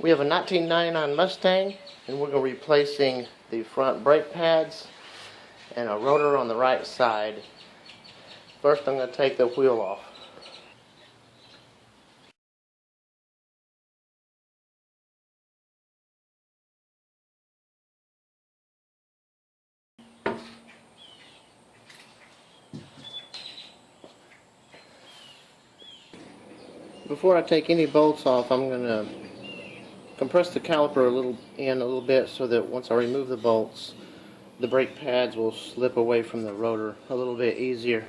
We have a 1999 Mustang, and we're going to be replacing the front brake pads and a rotor on the right side. First, I'm going to take the wheel off. Before I take any bolts off, I'm going to compress the caliper a little bit so that once I remove the bolts, the brake pads will slip away from the rotor a little bit easier.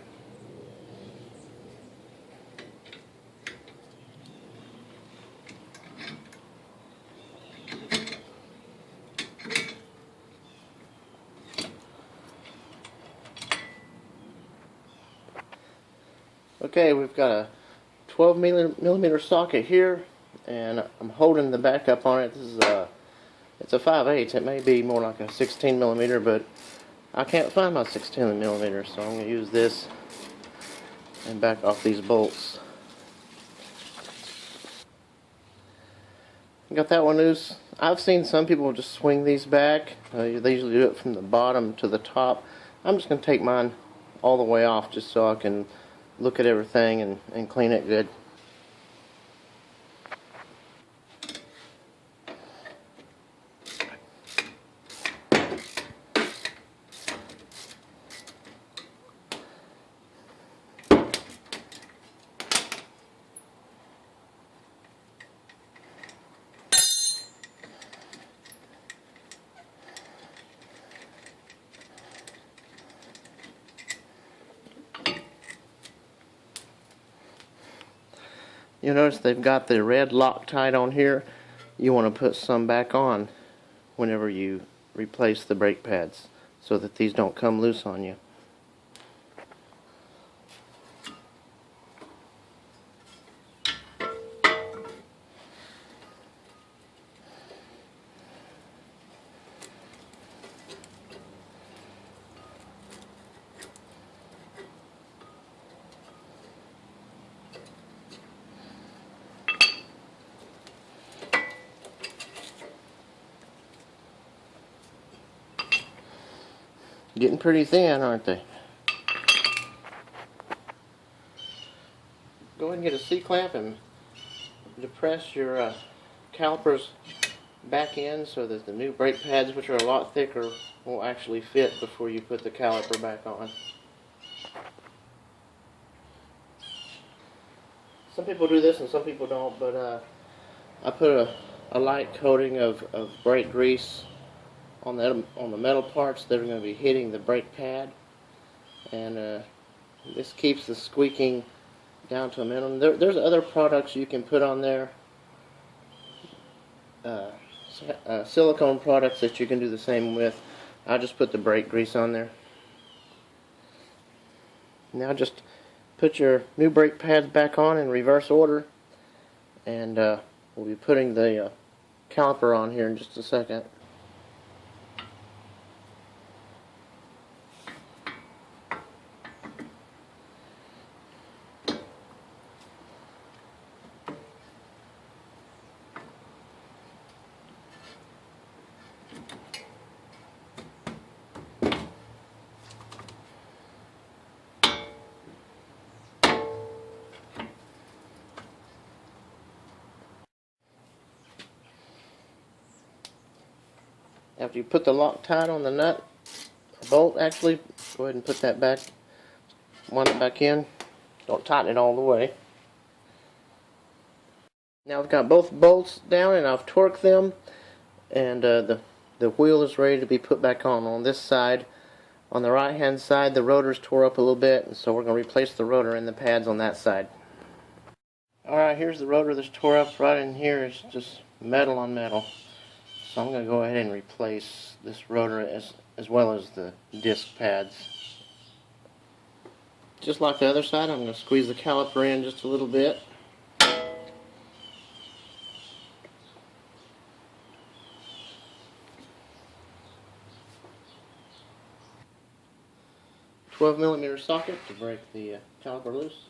Okay, we've got a 12 millimeter socket here, and I'm holding the backup on it. This is it's a 5/8. It may be more like a 16 millimeter, but I can't find my 16 millimeter, so I'm going to use this and back off these bolts. Got that one loose. I've seen some people just swing these back. They usually do it from the bottom to the top. I'm just going to take mine all the way off just so I can look at everything and clean it good. You'll notice they've got the red Loctite on here. You want to put some back on whenever you replace the brake pads so that these don't come loose on you. Getting pretty thin, aren't they? Go ahead and get a C-clamp and depress your calipers back in so that the new brake pads, which are a lot thicker, will actually fit before you put the caliper back on. Some people do this and some people don't, but I put a light coating of brake grease on the metal parts that are going to be hitting the brake pad, and this keeps the squeaking down to a minimum. There's other products you can put on there, silicone products that you can do the same with. I just put the brake grease on there. Now just put your new brake pads back on in reverse order, and we'll be putting the caliper on here in just a second. After you put the Loctite on the nut, bolt actually, go ahead and put that back, wind it back in. Don't tighten it all the way. Now I've got both bolts down and I've torqued them, and the wheel is ready to be put back on this side. On the right hand side, the rotor's tore up a little bit, and so we're going to replace the rotor and the pads on that side. Alright, here's the rotor that's tore up. Right in here is just metal on metal. So I'm going to go ahead and replace this rotor as well as the disc pads. Just like the other side, I'm going to squeeze the caliper in just a little bit. 12mm socket to break the caliper loose.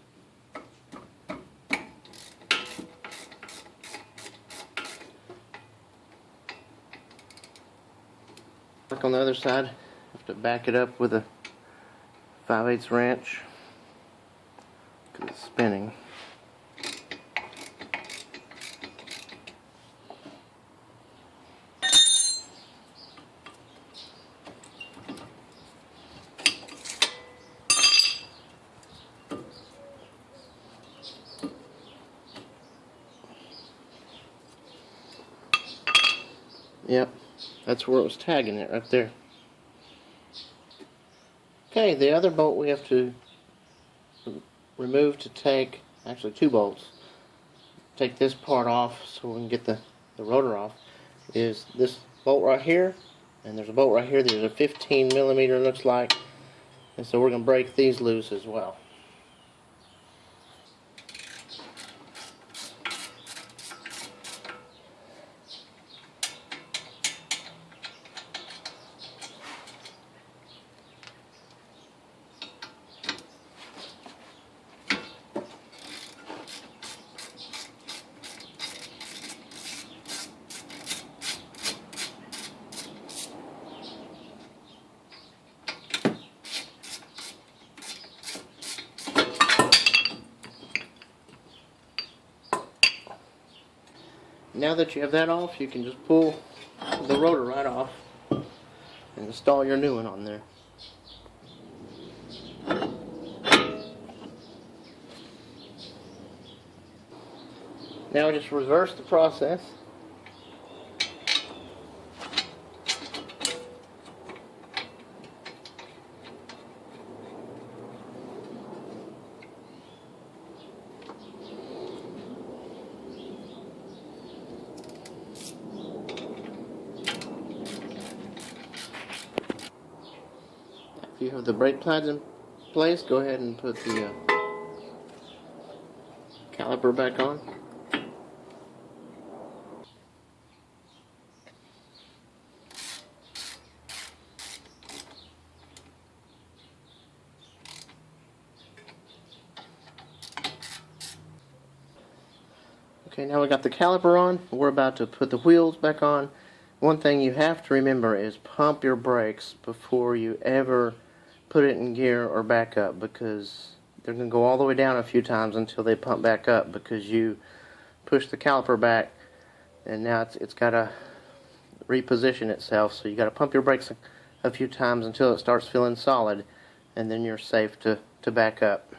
Like on the other side, have to back it up with a 5/8 wrench because it's spinning. Yep, that's where it was tagging it, right there. Okay, the other bolt we have to remove to take, actually 2 bolts, take this part off so we can get the rotor off, is this bolt right here, and there's a bolt right here. There's a 15 millimeter, looks like, and so we're going to break these loose as well. Now that you have that off, you can just pull the rotor right off and install your new one on there. Now just reverse the process. If you have the brake pads in place, go ahead and put the caliper back on. Okay, now we got the caliper on. We're about to put the wheels back on. One thing you have to remember is pump your brakes before you ever put it in gear or back up, because they're going to go all the way down a few times until they pump back up, because you push the caliper back and now it's got to reposition itself. So you got to pump your brakes a few times until it starts feeling solid, and then you're safe to back up.